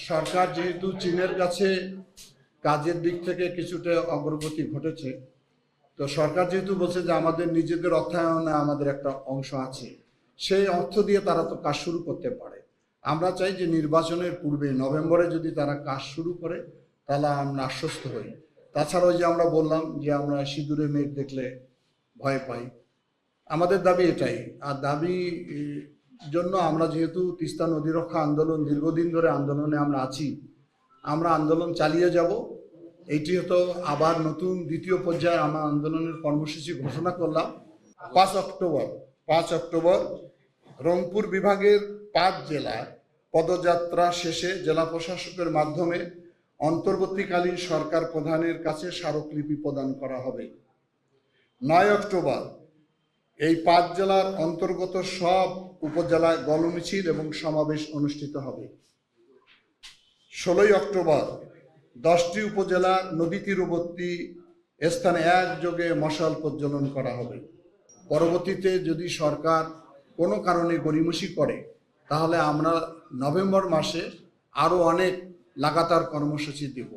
সরকার যেহেতু চীনের কাছে কাজের দিক থেকে কিছুটা অগ্রগতি ঘটেছে, তো সরকার যেহেতু বলছে যে আমাদের নিজেদের অর্থায়নে আমাদের একটা অংশ আছে, সেই অর্থ দিয়ে তারা তো কাজ শুরু করতে পারে। আমরা চাই যে নির্বাচনের পূর্বে নভেম্বরে যদি তারা কাজ শুরু করে তাহলে আমরা আশ্বস্ত হই। তাছাড়া ওই যে আমরা বললাম যে আমরা সিঁদুরে মেঘ দেখলে ভয় পাই, আমাদের দাবি এটাই। আর দাবি জন্য আমরা যেহেতু তিস্তা নদী রক্ষা আন্দোলন দীর্ঘদিন ধরে আন্দোলনে আমরা আছি, আমরা আন্দোলন চালিয়ে যাব। এইটি হতো আবার নতুন দ্বিতীয় পর্যায়ে আমরা আন্দোলনের কর্মসূচি ঘোষণা করলাম 5 অক্টোবর রংপুর বিভাগের 5 জেলায় পদযাত্রা শেষে জেলা প্রশাসকের মাধ্যমে অন্তর্বর্তীকালীন সরকার প্রধানের কাছে স্মারকলিপি প্রদান করা হবে। 9 অক্টোবর এই 5 জেলার অন্তর্গত সব উপজেলায় গণমিছিল এবং সমাবেশ অনুষ্ঠিত হবে। 16 অক্টোবর 10টি উপজেলার নদী তীরবর্তী স্থানে একযোগে মশাল প্রজ্বলন করা হবে। পরবর্তীতে যদি সরকার কোনো কারণে গড়িমসি করে তাহলে আমরা নভেম্বর মাসে আরও অনেক লাগাতার কর্মসূচি দেব।